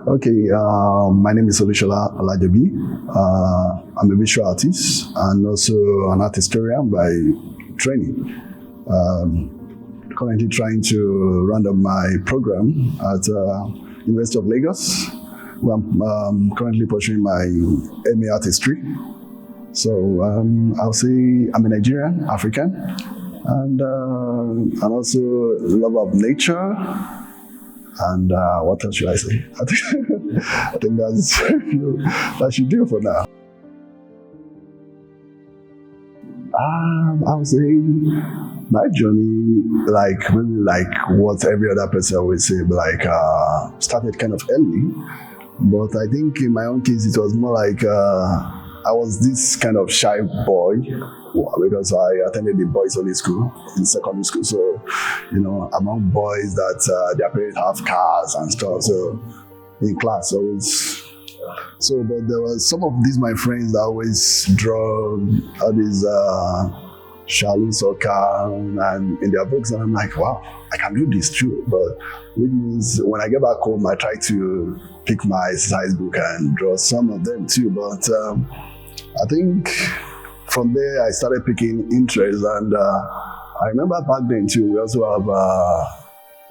Okay, my name is Olushola Olajobi. I'm a visual artist and also an art historian by training. Currently trying to round up my program at University of Lagos, where I'm currently pursuing my MA Art History. So I'll say I'm a Nigerian, African, and also a lover of nature. And what else should I say? I think that should do for now. I would say my journey, like what every other person would say, started kind of early. But I think in my own case, it was more like I was this kind of shy boy because I attended the boys' only school in secondary school. So, among boys that their parents have cars and stuff. So in class, always. So, but there was some of these my friends that always draw all these shallow soccer and in their books, and I'm like, wow, I can do this too. But which means when I get back home, I try to pick my exercise book and draw some of them too. But I think from there I started picking interest, and I remember back then too. We also have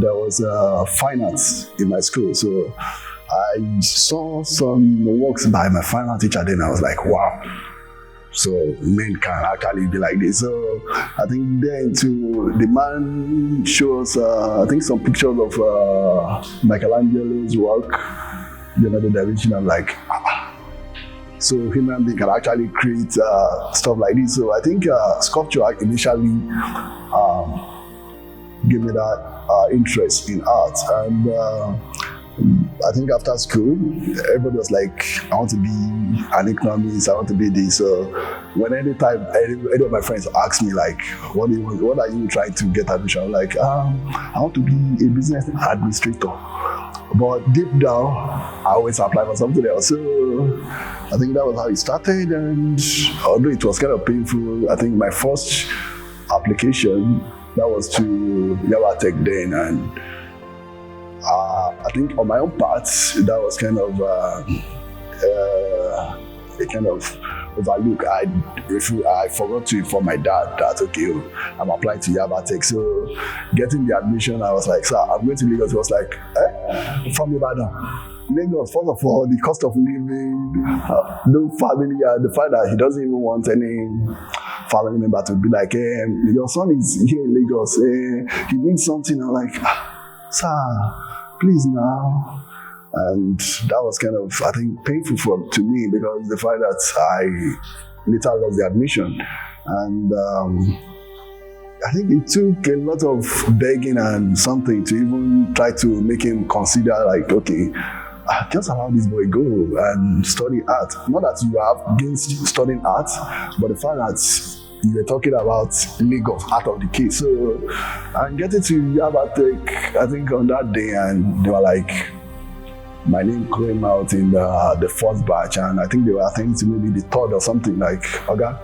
there was fine arts in my school, so I saw some works by my fine art teacher. Then I was like, wow. So men can actually be like this. So I think then too, the man shows I think some pictures of Michelangelo's work. The Da Vinci. I'm like, so human being can actually create stuff like this. So I think sculpture initially gave me that interest in art, and I think after school, everybody was like, I want to be an economist, I want to be this. So when any of my friends ask me like, what are you trying to get admission? I'm like, I want to be a business administrator. But deep down, I always apply for something else. So I think that was how it started. And although it was kind of painful, I think my first application, that was to Yaba Tech then. And I think on my own part, that was kind of a kind of overlook. I forgot to inform my dad that, okay, I'm applying to Yaba Tech. So getting the admission, I was like, sir, I'm going to Lagos. He was like, from Ibadan. Lagos, first of all, the cost of living, no family, the fact that he doesn't even want any family member to be like, hey, your son is here in Lagos, he needs something. I'm like, sir, please now. And that was kind of, I think, painful to me because the fact that I later lost the admission. And I think it took a lot of begging and something to even try to make him consider like, okay, just allow this boy go and study art. Not that you have against studying art, but the fact that you were talking about Lagos out of the case. So I'm getting to Yaba Tech, I think on that day, and they were like, my name came out in the first batch, and I think they were thinking maybe the third or something, like, okay,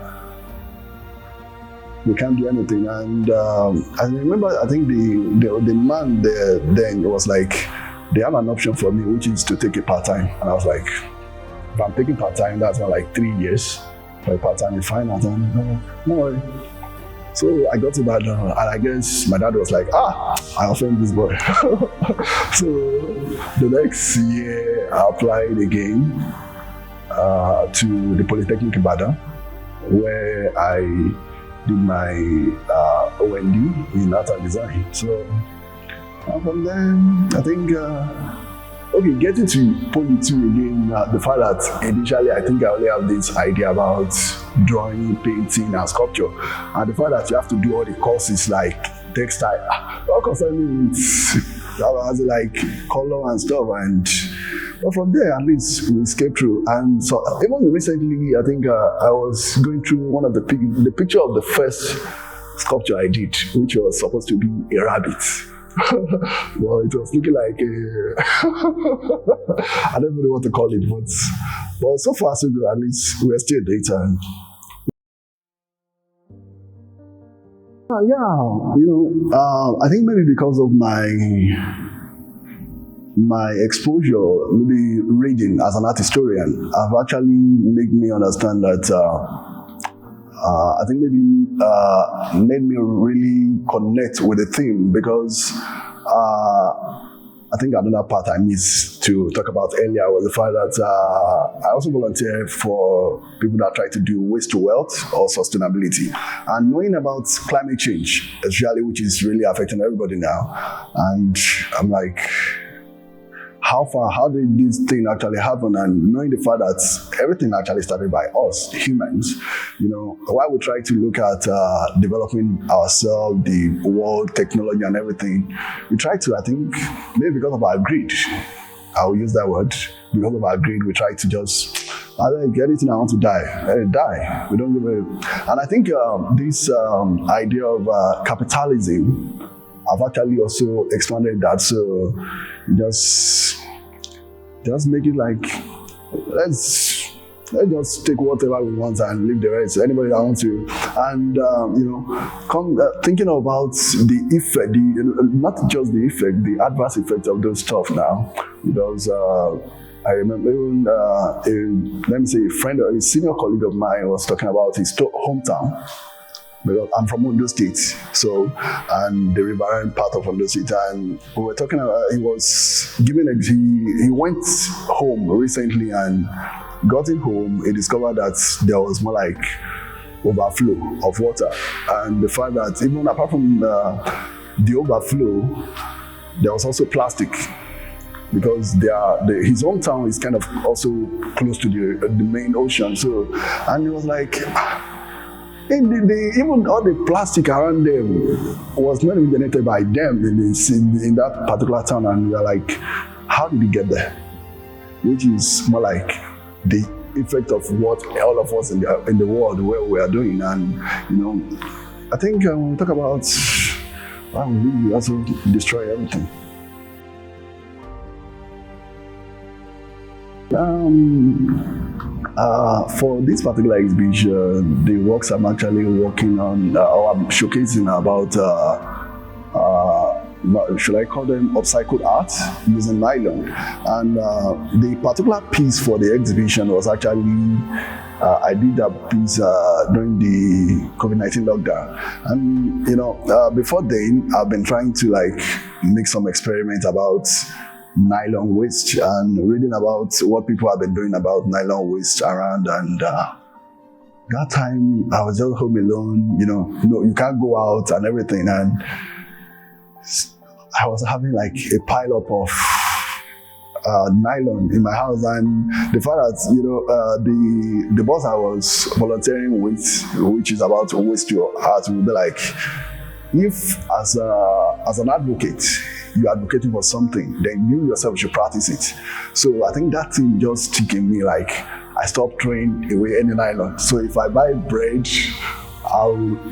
we can't do anything. And I remember, I think the man there then was like, they have an option for me, which is to take a part-time. And I was like, if I'm taking part-time, that's not like 3 years for a part-time in finance. And no worry. So I got to that, and I guess my dad was like, I offend this boy. So the next year, I applied again to the Polytechnic Ibadan, where I did my OND in art and design. So from then, I think, getting to Poly 2 again, the fact that initially I think I only have this idea about drawing, painting, and sculpture. And the fact that you have to do all the courses like textile, all concerning with like color and stuff. And but from there, at least we escaped through. And so even recently, I think I was going through one of the picture of the first sculpture I did, which was supposed to be a rabbit. Well, it was looking like I don't really know what to call it, but so far so good. At least we're still dating. I think maybe because of my my exposure, maybe reading as an art historian, have actually made me understand that I think maybe made me really connect with the theme, because I think another part I missed to talk about earlier was the fact that I also volunteer for people that try to do waste to wealth or sustainability. And knowing about climate change, especially, which is really affecting everybody now. And I'm like, how did this thing actually happen? And knowing the fact that everything actually started by us, humans, while we try to look at developing ourselves, the world, technology and everything, we try to, I think, maybe because of our greed, I will use that word, because of our greed, we try to just, anything I want to die, let it die. We don't give a... And I think this idea of capitalism, I've actually also expanded that. So just make it like, let's just take whatever we want and leave the rest. Anybody that wants to, and thinking about the effect, not just the effect, the adverse effect of those stuff now, because I remember even a senior colleague of mine was talking about his hometown. Because I'm from Ondo State, and the riverine part of Ondo State, and we were talking about, he was giving he went home recently, and gotten home, he discovered that there was more like overflow of water, and the fact that even apart from the overflow, there was also plastic, because his hometown is kind of also close to the main ocean. So, and he was like, even all the plastic around them was not even generated by them in that particular town, and we are like, how did it get there? Which is more like the effect of what all of us in the world where we are doing. And I think when we talk about we also destroy everything. For this particular exhibition, the works I'm actually working on, or I'm showcasing about, should I call them upcycled art using nylon? And the particular piece for the exhibition was actually, I did that piece during the COVID-19 lockdown. And before then, I've been trying to make some experiments about nylon waste and reading about what people have been doing about nylon waste around. And that time I was just home alone, you can't go out and everything. And I was having a pile up of nylon in my house. And the fact that, the boss I was volunteering with, which is about waste to art, would be like, if as an advocate, you're advocating for something, then you yourself should practice it. So I think that thing just stuck in me. I stopped throwing away any nylon. So if I buy bread,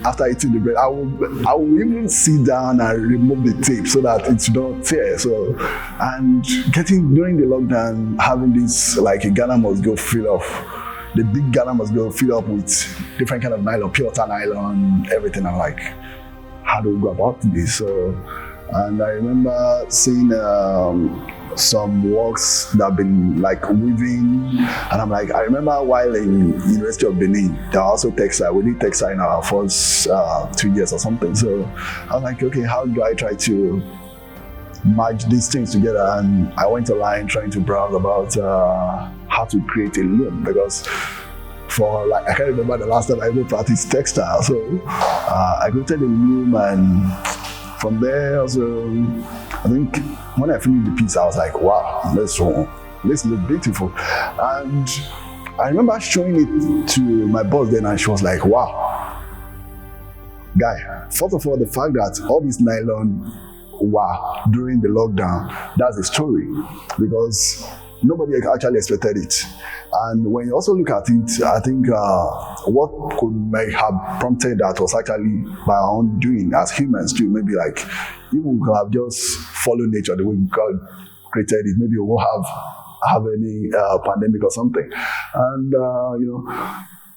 after eating the bread, I will even sit down and remove the tape so that it's not tear. So, and during the lockdown, having this a Ghana must go fill up. The big Ghana must go fill up with different kind of nylon, pure nylon, everything. I'm like, how do we go about this? So, and I remember seeing some works that have been weaving, and I'm like, I remember while in University of Benin, there are also textile. We did textile in our first 2 years or something. So I was like, okay, how do I try to merge these things together? And I went online trying to browse about how to create a loom, because I can't remember the last time I ever practiced textile. So I created a loom, and from there also, I think when I finished the piece, I was like, wow, this look beautiful. And I remember showing it to my boss then, and she was like, wow, guy, first of all, the fact that all this nylon during the lockdown, that's a story, because nobody actually expected it. And when you also look at it, I think what may have prompted that was actually by our own doing as humans too. Maybe even we could have just followed nature the way God created it. Maybe we won't have any pandemic or something. And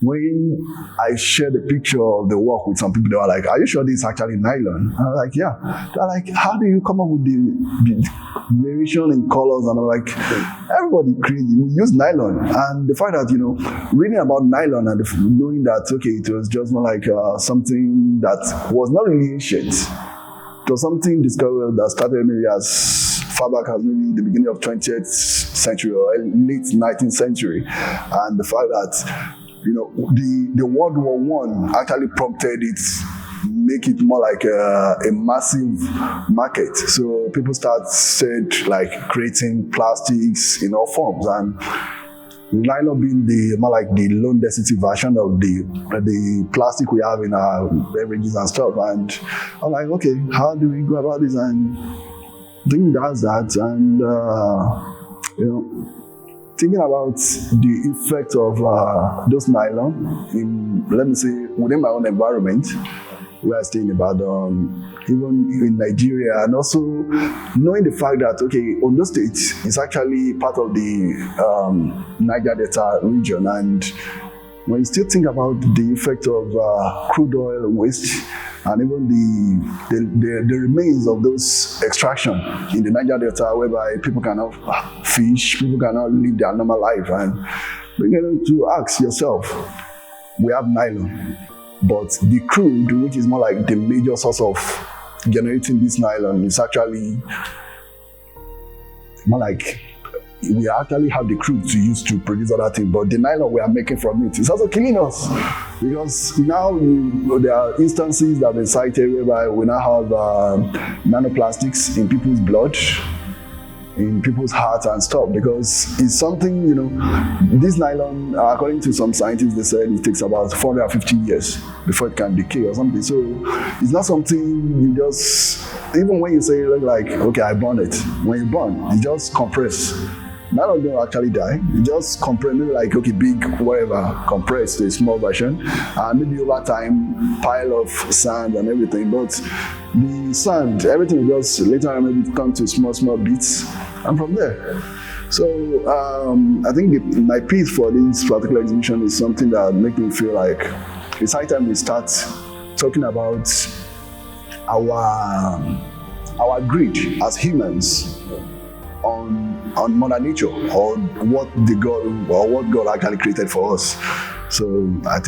when I shared the picture of the work with some people, they were like, "Are you sure this is actually nylon?" And I was like, "Yeah." They're like, "How do you come up with the variation in colors?" And I'm like, "Everybody crazy. We use nylon." And the fact that, reading about nylon and knowing that, okay, it was just more like something that was not really ancient. It was something discovered that started maybe as far back as maybe the beginning of 20th century or late 19th century. And the fact that the World War I actually prompted it, make it more like a massive market. So people started like creating plastics in all forms, and nylon being the more like the low density version of the plastic we have in our beverages and stuff. And I'm like, okay, how do we go about this? And I think that's that. And thinking about the effect of those nylon in, let me say, within my own environment, where I stay in Ibadan, even in Nigeria, and also knowing the fact that, okay, Ondo State is actually part of the Niger Delta region, and when you still think about the effect of crude oil waste, and even the remains of those extraction in the Niger Delta, whereby people cannot fish, people cannot live their normal life, and begin to ask yourself, we have nylon, but the crude, which is more like the major source of generating this nylon, is actually more like we actually have the crude to use to produce other things, but the nylon we are making from it is also killing us, because now there are instances that have been cited whereby we now have nanoplastics in people's blood, in people's hearts and stuff, because it's something, this nylon, according to some scientists, they said it takes about 450 years before it can decay or something. So it's not something you just, even when you say like, okay, I burn it, when you burn, it just compress. Nylon don't actually die. You just compress, maybe like, okay, big, whatever, compress to a small version, and maybe over time, pile of sand and everything. But the sand, everything will just later on maybe come to small bits, and from there. So I think my piece for this particular exhibition is something that makes me feel like it's high time we start talking about our greed as humans on Mother Nature, or what God actually created for us. So I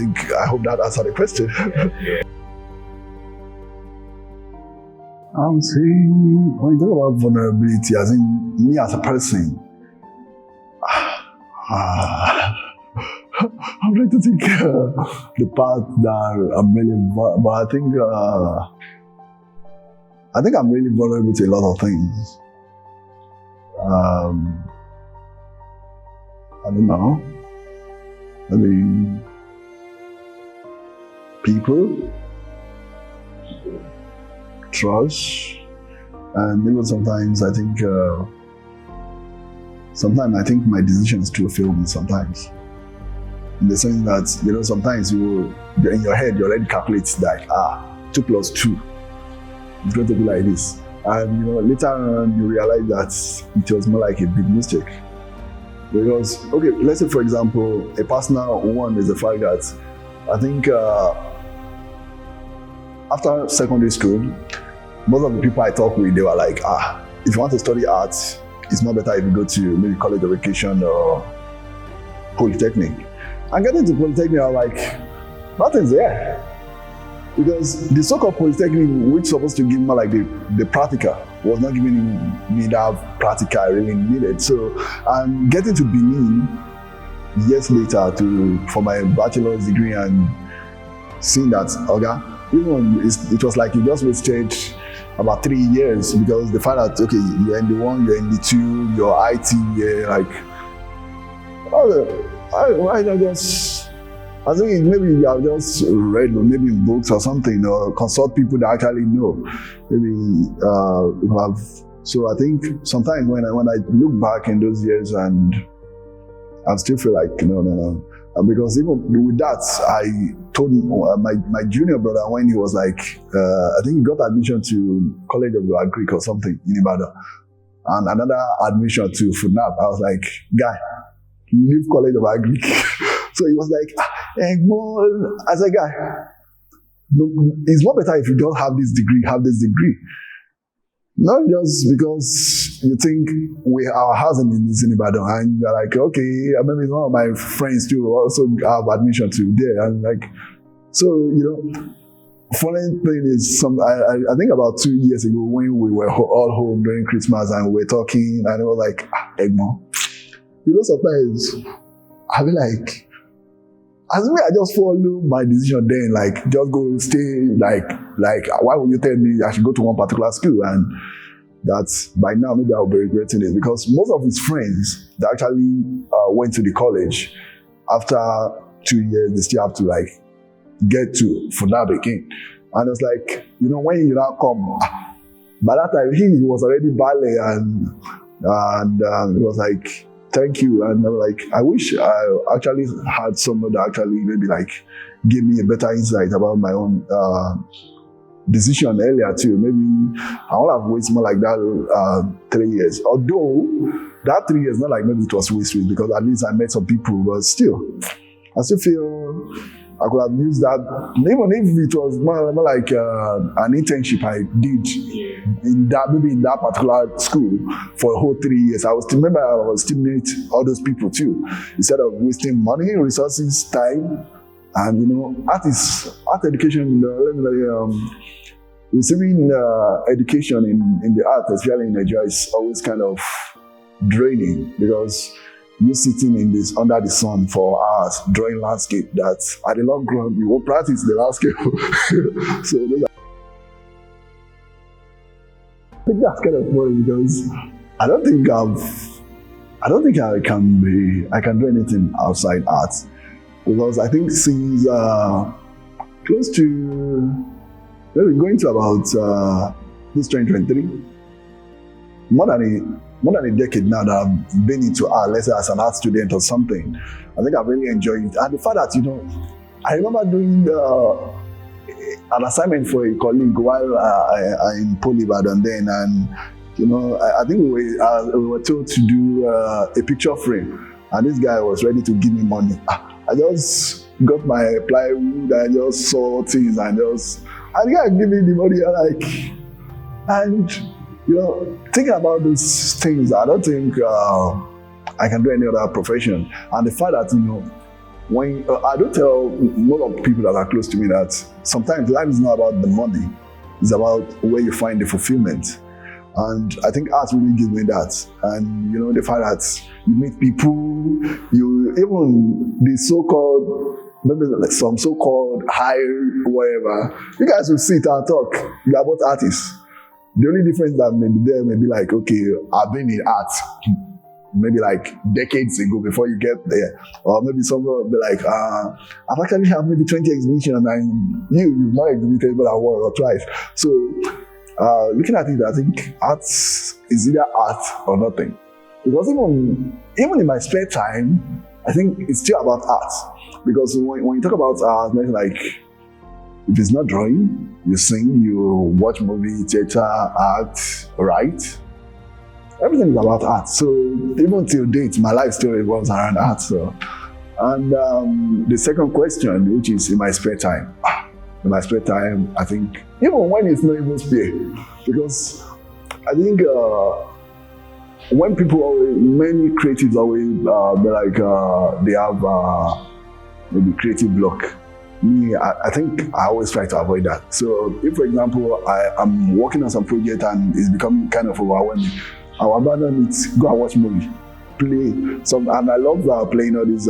hope that answered the question. I'm saying, when you talk about vulnerability, as in me as a person, I'm trying to think the part that I'm really, but I think I'm really vulnerable to a lot of things. I don't know. I mean, people, trust, and even sometimes I think my decisions too fail me sometimes. In the sense that, sometimes in your head you already calculate that 2 plus 2 is going to be like this. And later on you realize that it was more like a big mistake. Because, okay, let's say for example, a personal one is the fact that I think after secondary school, most of the people I talk with, they were like, if you want to study arts, it's more better if you go to maybe college of education or polytechnic. And getting to polytechnic, I was like, nothing's there. Because the so-called polytechnic, which is supposed to give me like the practical, was not giving me that practical I really needed. So I'm getting to Benin years later for my bachelor's degree, and seeing that, it was like you just wasted about 3 years, because the fact that, okay, you're in the 1, you're in the 2, you're IT, like, why not just, I think maybe you have just read maybe in books or something, or consult people that actually know. Maybe people have. So I think sometimes when I look back in those years, and I still feel like no. Because even with that, I told my junior brother when he was like, I think he got admission to College of Agric or something in Ibadan, and another admission to FUNAP. I was like, guy, leave College of Agric. So he was like, as a guy, no, it's more better if you don't have this degree, have this degree. Not just because you think our housing is in Ibadan and you're like, okay, maybe one of my friends too also have admission to there. And like, so, funny thing is, I think about 2 years ago when we were all home during Christmas and we were talking and it was like, Egmo, sometimes I'll be like, as me, I just follow my decision then, like, just go stay, like, why would you tell me I should go to one particular school? And that's, by now, maybe I'll be regretting it because most of his friends that actually went to the college, after 2 years, they still have to, like, get to FUNAB again. And it's like, when you now come, by that time, he was already ballet and it was like, thank you. And I'm like, I wish I actually had someone that actually maybe like gave me a better insight about my own decision earlier too. Maybe I would have wasted more like that 3 years. Although that 3 years, not like maybe it was wasted because at least I met some people, but still, I still feel I could have used that, even if it was more like an internship I did in that particular school for a whole 3 years. I was still meet all those people too, instead of wasting money, resources, time, and art education. Receiving education in the art, especially in Nigeria, is always kind of draining because you sitting under the sun for hours drawing landscape that at the long run you won't practice the landscape. So I think that's kind of funny because I don't think I can do anything outside art because I think since close to maybe going to about this 2023, more than a decade now that I've been into art, let's say as an art student or something. I think I've really enjoyed it. And the fact that, I remember doing an assignment for a colleague while I in Ibadan then, and I think we were told to do a picture frame, and this guy was ready to give me money. I just got my plywood, I just saw things, and the guy gave me the money, and thinking about those things, I don't think I can do any other profession. And the fact that, when I do tell most of the people that are close to me that sometimes life is not about the money, it's about where you find the fulfillment. And I think art really gives me that. And, the fact that you meet people, even the so-called, maybe like some so-called high whatever, you guys will sit and talk. You're both artists. The only difference that may be there may be like, okay, I've been in art maybe like decades ago before you get there. Or maybe someone will be like, I've actually had maybe 20 exhibitions and you've not exhibited but once or twice. So looking at it, I think art is either art or nothing. Because even in my spare time, I think it's still about art. Because when you talk about art, maybe like, if it's not drawing, you sing, you watch movie, theater, art, write. Everything is about art. So even till date, my life still revolves around art. So, and the second question, which is in my spare time. In my spare time, I think even when it's not even spare, because I think when many creatives always be like they have maybe creative block. Me, I think I always try to avoid that. So if, for example, I'm working on some project and it's becoming kind of overwhelming, I'll abandon it, go and watch movie, play some, and I love playing all these